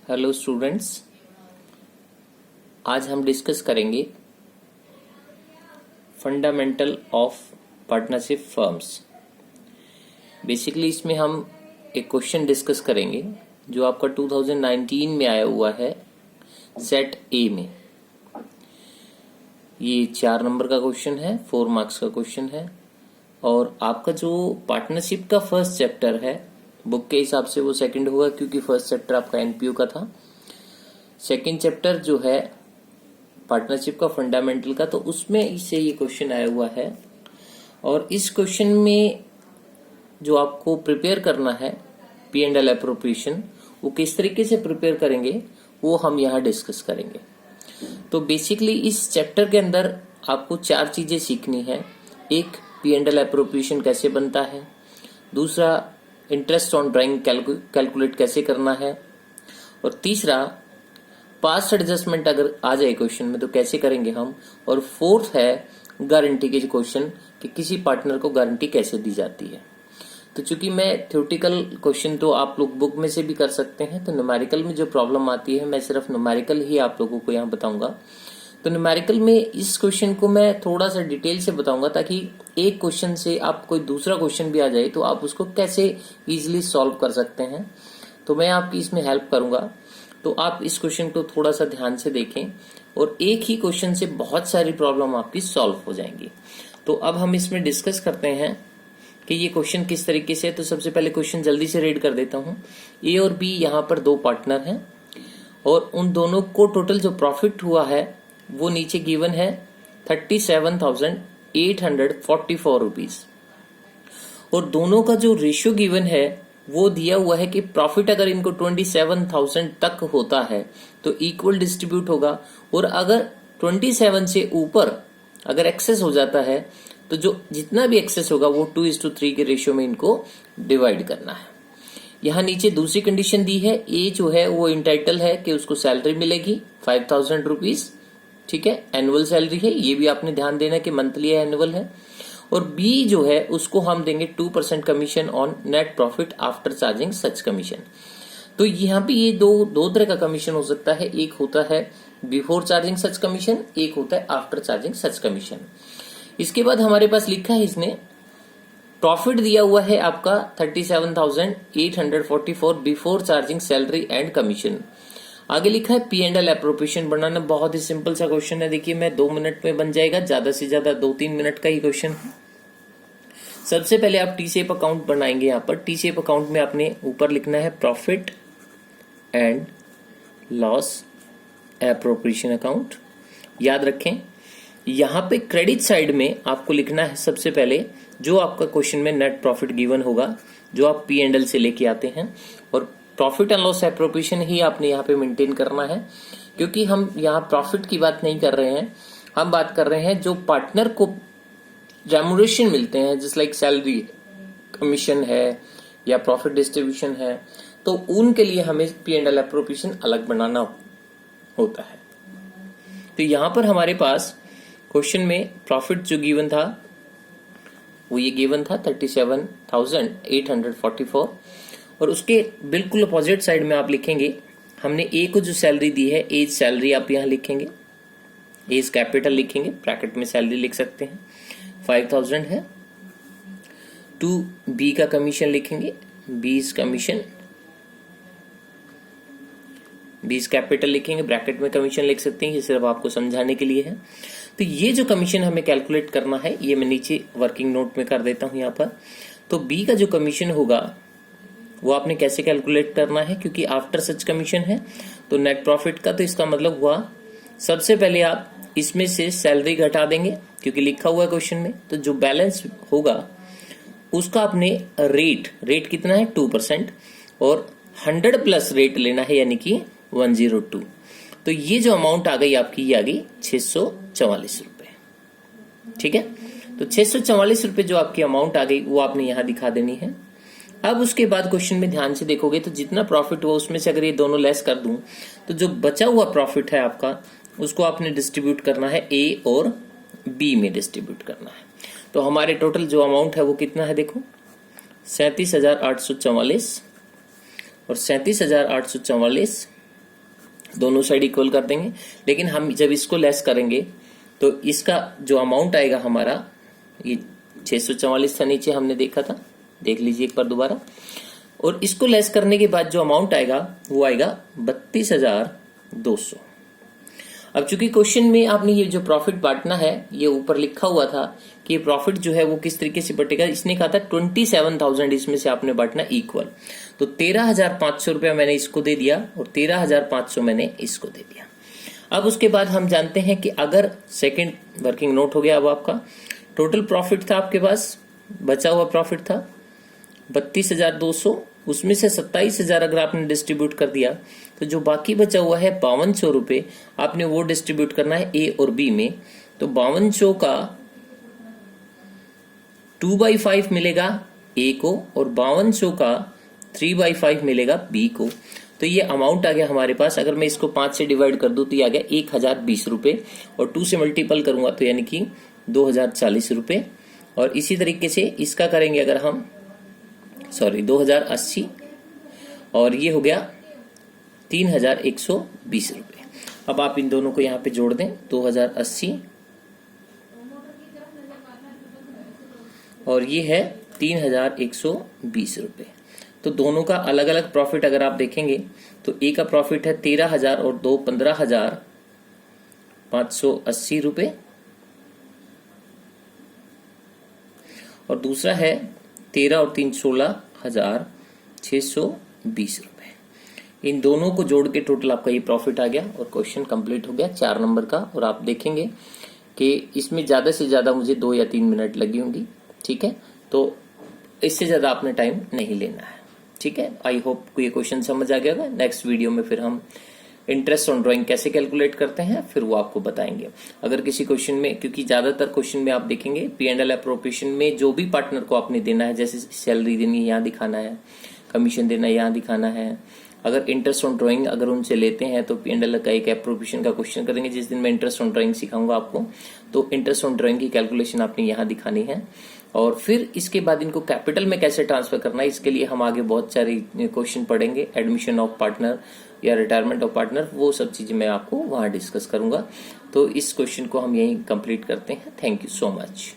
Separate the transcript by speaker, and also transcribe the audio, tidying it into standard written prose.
Speaker 1: Hello students, आज हम discuss करेंगे fundamental of partnership firms. Basically इसमें हम एक क्वेश्चन डिस्कस करेंगे जो आपका 2019 में आया हुआ है सेट ए में। ये 4 नंबर का क्वेश्चन है, 4 मार्क्स का क्वेश्चन है और आपका जो पार्टनरशिप का फर्स्ट चैप्टर है बुक के हिसाब से वो सेकंड होगा, क्योंकि फर्स्ट चैप्टर आपका एनपीयू का था। सेकंड चैप्टर जो है पार्टनरशिप का फंडामेंटल का, तो उसमें इससे ये क्वेश्चन आया हुआ है। और इस क्वेश्चन में जो आपको प्रिपेयर करना है P&L एप्रोप्रिएशन, वो किस तरीके से प्रिपेयर करेंगे वो हम यहाँ डिस्कस करेंगे। तो बेसिकली इस चैप्टर के अंदर आपको 4 चीजें सीखनी है। एक, P&L एप्रोप्रिएशन कैसे बनता है। दूसरा, इंटरेस्ट ऑन ड्राइंग कैलकुलेट कैसे करना है। और तीसरा, पास्ट एडजस्टमेंट अगर आ जाए क्वेश्चन में तो कैसे करेंगे हम। और फोर्थ है गारंटी के क्वेश्चन कि किसी पार्टनर को गारंटी कैसे दी जाती है। तो चूंकि मैं थ्योरेटिकल क्वेश्चन तो आप लोग बुक में से भी कर सकते हैं, तो न्यूमेरिकल में जो प्रॉब्लम आती है मैं सिर्फ न्यूमेरिकल ही आप लोगों को यहाँ बताऊंगा। तो न्यूमेरिकल में इस क्वेश्चन को मैं थोड़ा सा डिटेल से बताऊंगा ताकि एक क्वेश्चन से आप कोई दूसरा क्वेश्चन भी आ जाए तो आप उसको कैसे इजीली सॉल्व कर सकते हैं। तो मैं आपकी इसमें हेल्प करूंगा। तो आप इस क्वेश्चन को थोड़ा सा ध्यान से देखें और एक ही क्वेश्चन से बहुत सारी प्रॉब्लम आपकी सॉल्व हो जाएंगी। तो अब हम इसमें डिस्कस करते हैं कि ये क्वेश्चन किस तरीके से है। तो सबसे पहले क्वेश्चन जल्दी से रीड कर देता हूँ। ए और बी यहाँ पर 2 पार्टनर हैं और उन दोनों को टोटल जो प्रॉफिट हुआ है वो नीचे गिवन है 37,844 रुपीज। और दोनों का जो रेशियो गिवन है वो दिया हुआ है कि प्रॉफिट अगर इनको 27,000 तक होता है तो इक्वल डिस्ट्रीब्यूट होगा, और अगर 27 से ऊपर अगर एक्सेस हो जाता है तो जो जितना भी एक्सेस होगा वो 2:3 के रेशियो में इनको डिवाइड करना है। यहाँ नीचे दूसरी कंडीशन दी है। ए जो है वो इंटाइटल है कि उसको सैलरी मिलेगी 5,000 रुपीज, ठीक है, एनुअल सैलरी है, ये भी आपने ध्यान देना कि मंथली है एनुअल है। और बी जो है उसको हम देंगे 2% commission on net profit after charging such commission. तो यहाँ पे ये दो तरह का कमीशन हो सकता है। एक होता है बिफोर चार्जिंग सच कमीशन, एक होता है आफ्टर चार्जिंग सच कमीशन। इसके बाद हमारे पास लिखा है इसने प्रॉफिट दिया हुआ है आपका 37,844 before charging salary and commission. आगे लिखा है P&L एप्रोप्रिएशन बनाना। बहुत ही सिंपल सा क्वेश्चन है, देखिए मैं 2 मिनट में बन जाएगा, ज्यादा से ज्यादा 2-3 मिनट का ही क्वेश्चन है। सबसे पहले आप टी शेप अकाउंट बनाएंगे। यहाँ पर टी शेप अकाउंट में आपने ऊपर लिखना है profit and loss appropriation account. याद रखें यहाँ पे क्रेडिट साइड में आपको लिखना है सबसे पहले जो आपका क्वेश्चन में नेट प्रॉफिट गिवन होगा जो आप P&L से लेके आते हैं, और प्रॉफिट एंड लॉस एप्रोप्रिएशन ही आपने यहाँ पे मेंटेन करना है, क्योंकि हम यहाँ प्रॉफिट की बात नहीं कर रहे हैं, हम बात कर रहे हैं जो पार्टनर को रेम्यूनरेशन मिलते हैं, जस्ट लाइक सैलरी, कमीशन है या प्रॉफिट डिस्ट्रीब्यूशन है, तो उनके लिए हमें P&L एप्रोप्रिएशन अलग बनाना होता है। तो यहाँ पर हमारे पास क्वेश्चन में प्रॉफिट जो गिवन था वो ये गिवन था 37,844, और उसके बिल्कुल अपोजिट साइड में आप लिखेंगे हमने ए को जो सैलरी दी है, एज सैलरी आप यहाँ लिखेंगे, एज कैपिटल लिखेंगे, ब्रैकेट में सैलरी लिख सकते हैं, 5,000 है। टू बी का कमीशन लिखेंगे, बीज कमीशन, बीज कैपिटल लिखेंगे, ब्रैकेट में कमीशन लिख सकते हैं, ये सिर्फ आपको समझाने के लिए है। तो ये जो कमीशन हमें कैलकुलेट करना है ये मैं नीचे वर्किंग नोट में कर देता हूं यहाँ पर। तो बी का जो कमीशन होगा वो आपने कैसे कैलकुलेट करना है, क्योंकि आफ्टर सच कमीशन है तो नेट प्रॉफिट का, तो इसका मतलब हुआ सबसे पहले आप इसमें से सैलरी घटा देंगे क्योंकि लिखा हुआ है क्वेश्चन में, तो जो बैलेंस होगा उसका आपने रेट कितना है 2%, और 100 प्लस रेट लेना है यानी कि 102। तो ये जो अमाउंट आ गई आपकी, ये आ गई 644 रुपए, ठीक है। तो 644 रुपए जो आपकी अमाउंट आ गई वो आपने यहां दिखा देनी है। अब उसके बाद क्वेश्चन में ध्यान से देखोगे तो जितना प्रॉफिट हुआ उसमें से अगर ये दोनों लेस कर दूं तो जो बचा हुआ प्रॉफिट है आपका उसको आपने डिस्ट्रीब्यूट करना है ए और बी में डिस्ट्रीब्यूट करना है। तो हमारे टोटल जो अमाउंट है वो कितना है, देखो 37,844, और 37,844 दोनों साइड इक्वल कर देंगे। लेकिन हम जब इसको लेस करेंगे तो इसका जो अमाउंट आएगा हमारा, ये 644 था नीचे हमने देखा था, देख लीजिए एक बार दोबारा, और इसको लेस करने के बाद जो अमाउंट आएगा वो आएगा 32,200। अब चूंकि क्वेश्चन में आपने ये जो प्रॉफिट बांटना है ये ऊपर लिखा हुआ था कि प्रॉफिट जो है वो किस तरीके से बटेगा, इसने कहा था 27,000 इसमें से आपने बांटना इक्वल। तो 13,500 रुपया मैंने इसको दे दिया और 13,500 मैंने इसको दे दिया। अब उसके बाद हम जानते हैं कि अगर सेकंड वर्किंग नोट हो गया, अब आपका टोटल प्रॉफिट था, आपके पास बचा हुआ प्रॉफिट था 32,200, उसमें से 27,000 अगर आपने डिस्ट्रीब्यूट कर दिया तो जो बाकी बचा हुआ है 5200 रुपए आपने वो डिस्ट्रीब्यूट करना है ए और बी में। तो 5200 का 2/5 मिलेगा ए को और 5200 का 3/5 मिलेगा बी को। तो ये अमाउंट आ गया हमारे पास। अगर मैं इसको 5 से डिवाइड कर दूं तो ये आ गया 1020 रुपए, और 2 से मल्टीपल करूंगा तो यानी कि 2040 रुपए। और इसी तरीके से इसका करेंगे अगर हम 2080, और ये हो गया 3120 रुपए। अब आप इन दोनों को यहाँ पे जोड़ दें, 2080 और ये है 3120 रुपए। तो दोनों का अलग अलग प्रॉफिट अगर आप देखेंगे तो ए का प्रॉफिट है 13,000 और 2 15,580 रुपए, और दूसरा है 13 और 3 16,620 रुपए। इन दोनों को जोड़ के टोटल आपका ये प्रॉफिट आ गया और क्वेश्चन कंप्लीट हो गया 4 नंबर का। और आप देखेंगे कि इसमें ज्यादा से ज्यादा मुझे 2 या 3 मिनट लगी होंगी, ठीक है। तो इससे ज्यादा आपने टाइम नहीं लेना है, ठीक है। आई होप को ये क्वेश्चन समझ आ गया होगा। नेक्स्ट वीडियो में फिर हम इंटरेस्ट ऑन ड्राइंग कैसे कैलकुलेट करते हैं फिर वो आपको बताएंगे। अगर किसी क्वेश्चन में, क्योंकि ज्यादातर क्वेश्चन में आप देखेंगे P&L अप्रोप्रिएशन में जो भी पार्टनर को आपने देना है, जैसे सैलरी देनी है यहाँ दिखाना है, कमीशन देना है यहाँ दिखाना है। अगर इंटरेस्ट ऑन ड्राइंग अगर उनसे लेते हैं तो P&L का एक अप्रोप्रिएशन का क्वेश्चन करेंगे। जिस दिन मैं इंटरेस्ट ऑन ड्राइंग सिखाऊंगा आपको, तो इंटरेस्ट ऑन ड्राइंग की कैलकुलेशन आपने यहाँ दिखानी है। और फिर इसके बाद इनको कैपिटल में कैसे ट्रांसफर करना है, इसके लिए हम आगे बहुत सारे क्वेश्चन पढ़ेंगे। एडमिशन ऑफ पार्टनर या रिटायरमेंट ऑफ पार्टनर, वो सब चीजें मैं आपको वहां डिस्कस करूंगा। तो इस क्वेश्चन को हम यहीं कंप्लीट करते हैं। Thank you so much.